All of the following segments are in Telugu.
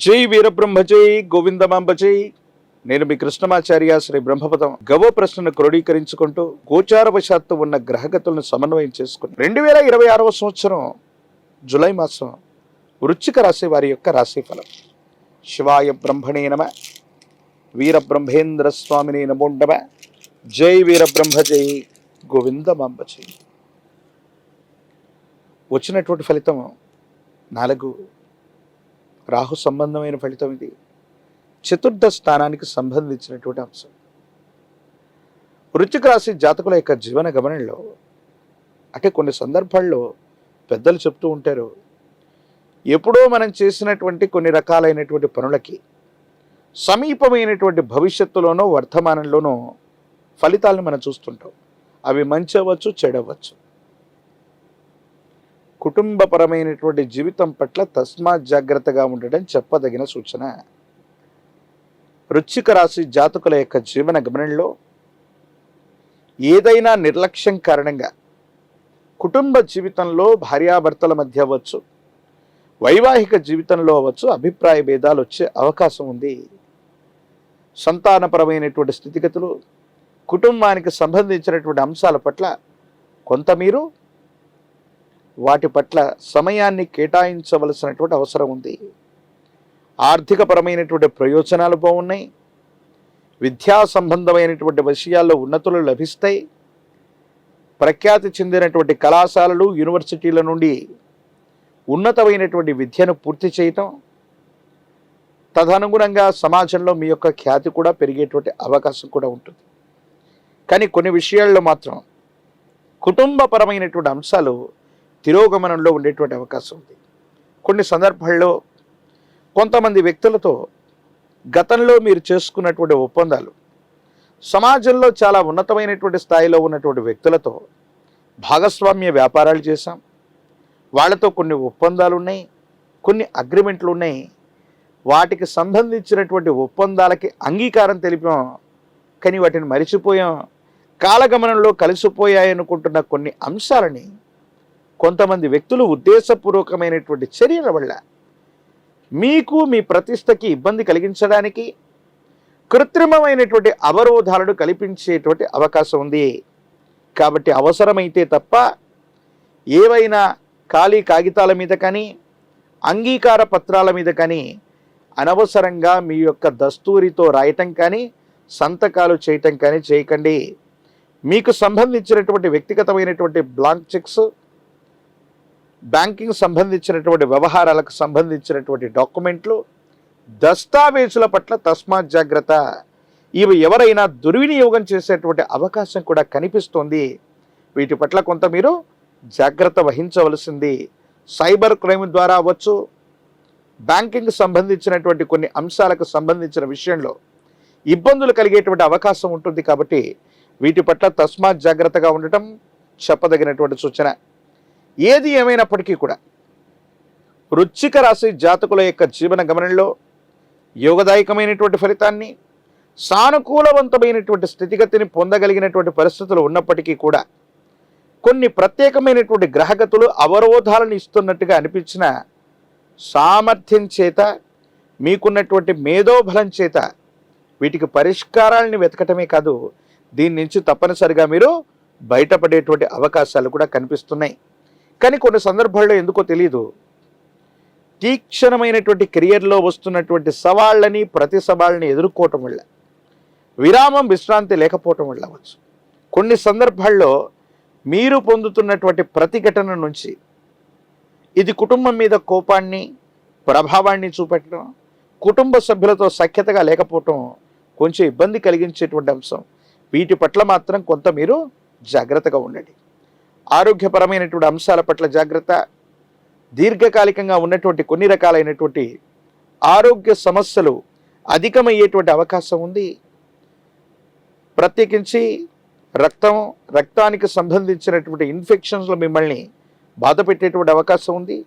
జై వీరబ్రహ్మ జై గోవిందమాంబ జై. నేను మీ కృష్ణమాచార్య శ్రీ బ్రహ్మపదం గవ ప్రశ్నను క్రోడీకరించుకుంటూ గోచారవశాత్తు ఉన్న గ్రహగతులను సమన్వయం చేసుకుని 2026వ సంవత్సరం జులై మాసం వృశ్చిక రాశి వారి యొక్క రాశిఫలం. శివాయ బ్రహ్మణే నమ, వీరబ్రహ్మేంద్ర స్వామిని నమో నమ. జై వీరబ్రహ్మ జై గోవిందమాంబ జై. వచ్చినటువంటి ఫలితం 4 రాహు సంబంధమైన ఫలితం. ఇది చతుర్థ స్థానానికి సంబంధించినటువంటి అంశం. వృశ్చిక రాశి జాతకుల యొక్క జీవన గమనంలో అంటే కొన్ని సందర్భాల్లో పెద్దలు చెప్తూ ఉంటారు, ఎప్పుడో మనం చేసినటువంటి కొన్ని రకాలైనటువంటి పనులకి సమీపమైనటువంటి భవిష్యత్తులోనో వర్తమానంలోనో ఫలితాలను మనం చూస్తుంటాం. అవి మంచి అవ్వచ్చు, చెడవచ్చు. కుటుంబపరమైనటువంటి జీవితం పట్ల తస్మాత్ జాగ్రత్తగా ఉండడం చెప్పదగిన సూచన. వృశ్చిక రాశి జాతకుల యొక్క జీవన గమనంలో ఏదైనా నిర్లక్ష్యం కారణంగా కుటుంబ జీవితంలో భార్యాభర్తల మధ్య అవ్వచ్చు, వైవాహిక జీవితంలో అవ్వచ్చు, అభిప్రాయ భేదాలు వచ్చే అవకాశం ఉంది. సంతానపరమైనటువంటి స్థితిగతులు, కుటుంబానికి సంబంధించినటువంటి అంశాల పట్ల కొంత మీరు వాటి పట్ల సమయాన్ని కేటాయించవలసినటువంటి అవసరం ఉంది. ఆర్థికపరమైనటువంటి ప్రయోజనాలు బాగున్నాయి. విద్యా సంబంధమైనటువంటి విషయాల్లో ఉన్నతులు లభిస్తాయి. ప్రఖ్యాతి చెందినటువంటి కళాశాలలు, యూనివర్సిటీల నుండి ఉన్నతమైనటువంటి విద్యను పూర్తి చేయటం, తదనుగుణంగా సమాజంలో మీ యొక్క ఖ్యాతి కూడా పెరిగేటువంటి అవకాశం కూడా ఉంటుంది. కానీ కొన్ని విషయాల్లో మాత్రం కుటుంబపరమైనటువంటి అంశాలు తిరోగమనంలో ఉండేటువంటి అవకాశం ఉంది. కొన్ని సందర్భాల్లో కొంతమంది వ్యక్తులతో గతంలో మీరు చేసుకున్నటువంటి ఒప్పందాలు, సమాజంలో చాలా ఉన్నతమైనటువంటి స్థాయిలో ఉన్నటువంటి వ్యక్తులతో భాగస్వామ్య వ్యాపారాలు చేశాం, వాళ్ళతో కొన్ని ఒప్పందాలు ఉన్నాయి, కొన్ని అగ్రిమెంట్లు ఉన్నాయి. వాటికి సంబంధించినటువంటి ఒప్పందాలకి అంగీకారం తెలిపాం, కానీ వాటిని మరిచిపోయాం. కాలగమనంలో కలిసిపోయాయనుకుంటున్న కొన్ని అంశాలని కొంతమంది వ్యక్తులు ఉద్దేశపూర్వకమైనటువంటి చర్యల వల్ల మీకు మీ ప్రతిష్టకి ఇబ్బంది కలిగించడానికి కృత్రిమమైనటువంటి అవరోధాలను కల్పించేటువంటి అవకాశం ఉంది. కాబట్టి అవసరమైతే తప్ప ఏవైనా ఖాళీ కాగితాల మీద కానీ అంగీకార పత్రాల మీద కానీ అనవసరంగా మీ యొక్క దస్తూరితో రాయటం కానీ సంతకాలు చేయటం కానీ చేయకండి. మీకు సంబంధించినటువంటి వ్యక్తిగతమైనటువంటి బ్లాంక్ చెక్స్, బ్యాంకింగ్ సంబంధించినటువంటి వ్యవహారాలకు సంబంధించినటువంటి డాక్యుమెంట్లు, దస్తావేజుల పట్ల తస్మాత్ జాగ్రత్త. ఇవి ఎవరైనా దుర్వినియోగం చేసేటువంటి అవకాశం కూడా కనిపిస్తోంది. వీటి పట్ల కొంత మీరు జాగ్రత్త వహించవలసింది. సైబర్ క్రైమ్ ద్వారా అవ్వచ్చు, బ్యాంకింగ్ సంబంధించినటువంటి కొన్ని అంశాలకు సంబంధించిన విషయంలో ఇబ్బందులు కలిగేటువంటి అవకాశం ఉంటుంది. కాబట్టి వీటి పట్ల తస్మాత్ జాగ్రత్తగా ఉండటం చెప్పదగినటువంటి సూచన. ఏది ఏమైనప్పటికీ కూడా వృశ్చిక రాశి జాతకుల యొక్క జీవన గమనంలో యోగదాయకమైనటువంటి ఫలితాన్ని, సానుకూలవంతమైనటువంటి స్థితిగతిని పొందగలిగినటువంటి పరిస్థితులు ఉన్నప్పటికీ కూడా కొన్ని ప్రత్యేకమైనటువంటి గ్రహగతులు అవరోధాలను ఇస్తున్నట్టుగా అనిపించిన సామర్థ్యం చేత, మీకున్నటువంటి మేధోబలం చేత వీటికి పరిష్కారాలని వెతకటమే కాదు, దీని నుంచి తప్పనిసరిగా మీరు బయటపడేటువంటి అవకాశాలు కూడా కనిపిస్తున్నాయి. కానీ కొన్ని సందర్భాల్లో ఎందుకో తెలియదు, తీక్షణమైనటువంటి కెరియర్లో వస్తున్నటువంటి సవాళ్ళని, ప్రతి సవాళ్ళని ఎదుర్కోవటం వల్ల, విరామం విశ్రాంతి లేకపోవటం వల్ల అవ్వచ్చు, కొన్ని సందర్భాల్లో మీరు పొందుతున్నటువంటి ప్రతిఘటన నుంచి ఇది కుటుంబం మీద కోపాన్ని, ప్రభావాన్ని చూపెట్టడం, కుటుంబ సభ్యులతో సఖ్యతగా లేకపోవటం కొంచెం ఇబ్బంది కలిగించేటువంటి అంశం. వీటి పట్ల మాత్రం కొంత మీరు జాగ్రత్తగా ఉండండి. ఆరోగ్యపరమైనటువంటి అంశాల పట్ల జాగ్రత్త. దీర్ఘకాలికంగా ఉన్నటువంటి కొన్ని రకాలైనటువంటి ఆరోగ్య సమస్యలు అధికమయ్యేటువంటి అవకాశం ఉంది. ప్రత్యేకించి రక్తానికి సంబంధించినటువంటి ఇన్ఫెక్షన్స్లో మిమ్మల్ని బాధ పెట్టేటువంటి అవకాశం ఉంది.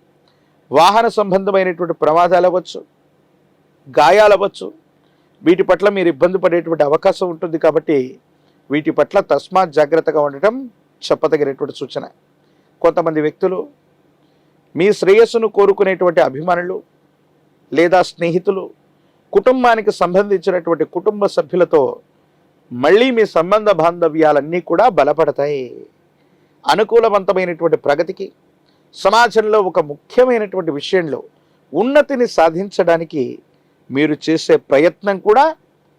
వాహన సంబంధమైనటువంటి ప్రమాదాలు అవ్వచ్చు, గాయాలు అవ్వచ్చు. వీటి పట్ల మీరు ఇబ్బంది పడేటువంటి అవకాశం ఉంటుంది. కాబట్టి వీటి పట్ల తస్మాత్ జాగ్రత్తగా ఉండటం చెప్పదగినటువంటి సూచన. కొంతమంది వ్యక్తులు మీ శ్రేయస్సును కోరుకునేటువంటి అభిమానులు, లేదా స్నేహితులు, కుటుంబానికి సంబంధించినటువంటి కుటుంబ సభ్యులతో మళ్ళీ మీ సంబంధ బాంధవ్యాలన్నీ కూడా బలపడతాయి. అనుకూలవంతమైనటువంటి ప్రగతికి, సమాజంలో ఒక ముఖ్యమైనటువంటి విషయంలో ఉన్నతిని సాధించడానికి మీరు చేసే ప్రయత్నం కూడా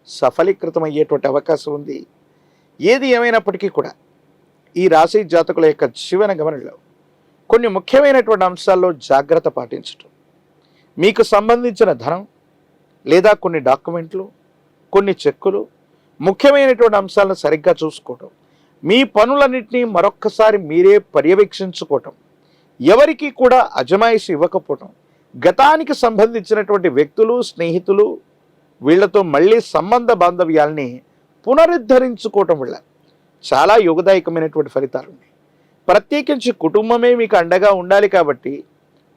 సఫలీకృతమయ్యేటువంటి అవకాశం ఉంది. ఏది ఏమైనప్పటికీ కూడా ఈ రాశి జాతకుల యొక్క జీవన గమనంలో కొన్ని ముఖ్యమైనటువంటి అంశాల్లో జాగ్రత్త పాటించటం, మీకు సంబంధించిన ధనం లేదా కొన్ని డాక్యుమెంట్లు, కొన్ని చెక్కులు, ముఖ్యమైనటువంటి అంశాలను సరిగ్గా చూసుకోవటం, మీ పనులన్నింటినీ మరొక్కసారి మీరే పర్యవేక్షించుకోవటం, ఎవరికి కూడా అజమాయిషి ఇవ్వకపోవటం, గతానికి సంబంధించినటువంటి వ్యక్తులు, స్నేహితులు వీళ్లతో మళ్ళీ సంబంధ బాంధవ్యాల్ని పునరుద్ధరించుకోవటం వల్ల చాలా యోగదాయకమైనటువంటి ఫలితాలు ఉన్నాయి. ప్రత్యేకించి కుటుంబమే మీకు అండగా ఉండాలి కాబట్టి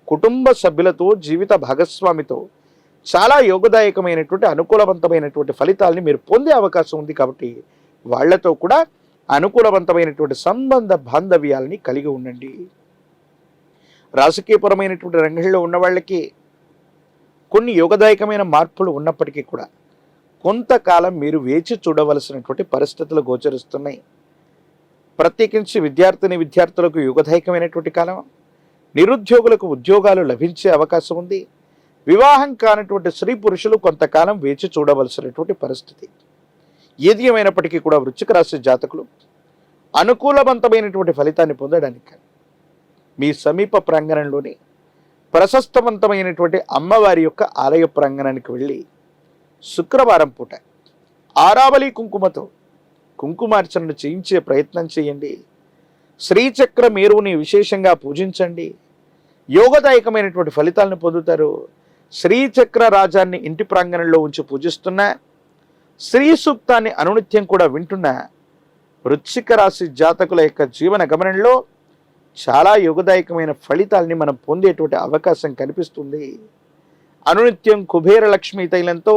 కుటుంబ సభ్యులతో, జీవిత భాగస్వామితో చాలా యోగదాయకమైనటువంటి అనుకూలవంతమైనటువంటి ఫలితాలని మీరు పొందే అవకాశం ఉంది. కాబట్టి వాళ్లతో కూడా అనుకూలవంతమైనటువంటి సంబంధ బాంధవ్యాలని కలిగి ఉండండి. రాజకీయపరమైనటువంటి రంగంలో ఉన్న వాళ్ళకి కొన్ని యోగదాయకమైన మార్పులు ఉన్నప్పటికీ కూడా కొంతకాలం మీరు వేచి చూడవలసినటువంటి పరిస్థితులు గోచరిస్తున్నాయి. ప్రత్యేకించి విద్యార్థులకు యోగదాయకమైనటువంటి కాలం, నిరుద్యోగులకు ఉద్యోగాలు లభించే అవకాశం ఉంది. వివాహం కానటువంటి స్త్రీ పురుషులు కొంతకాలం వేచి చూడవలసినటువంటి పరిస్థితి. ఏది ఏమైనప్పటికీ కూడా వృశ్చిక రాశి జాతకులు అనుకూలవంతమైనటువంటి ఫలితాన్ని పొందడానికి మీ సమీప ప్రాంగణంలోని ప్రశస్తవంతమైనటువంటి అమ్మవారి యొక్క ఆలయ ప్రాంగణానికి వెళ్ళి శుక్రవారం పూట ఆరావళి కుంకుమతో కుంకుమార్చనను చేయించే ప్రయత్నం చేయండి. శ్రీచక్ర మేరువుని విశేషంగా పూజించండి. యోగదాయకమైనటువంటి ఫలితాలను పొందుతారు. శ్రీచక్ర రాజాన్ని ఇంటి ప్రాంగణంలో ఉంచి పూజిస్తున్న, శ్రీ సూక్తాన్ని అనునిత్యం కూడా వింటున్న వృశ్చిక రాశి జాతకుల యొక్క జీవన గమనంలో చాలా యోగదాయకమైన ఫలితాలని మనం పొందేటువంటి అవకాశం కనిపిస్తుంది. అనునిత్యం కుబేర లక్ష్మీ తైలంతో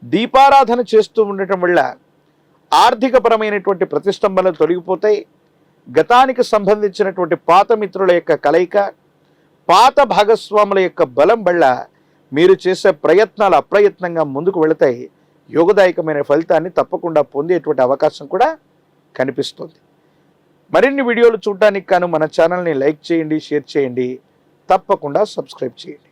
దీపారాధన చేస్తూ ఉండటం వల్ల ఆర్థికపరమైనటువంటి ప్రతిష్టంభనలు తొలగిపోతాయి. గతానికి సంబంధించినటువంటి పాత మిత్రుల యొక్క కలయిక, పాత భాగస్వాముల యొక్క బలం వల్ల మీరు చేసే ప్రయత్నాలు అప్రయత్నంగా ముందుకు వెళతాయి. యోగదాయకమైన ఫలితాన్ని తప్పకుండా పొందేటువంటి అవకాశం కూడా కనిపిస్తుంది. మరిన్ని వీడియోలు చూడడానికి గాను మన ఛానల్ని లైక్ చేయండి, షేర్ చేయండి, తప్పకుండా సబ్స్క్రైబ్ చేయండి.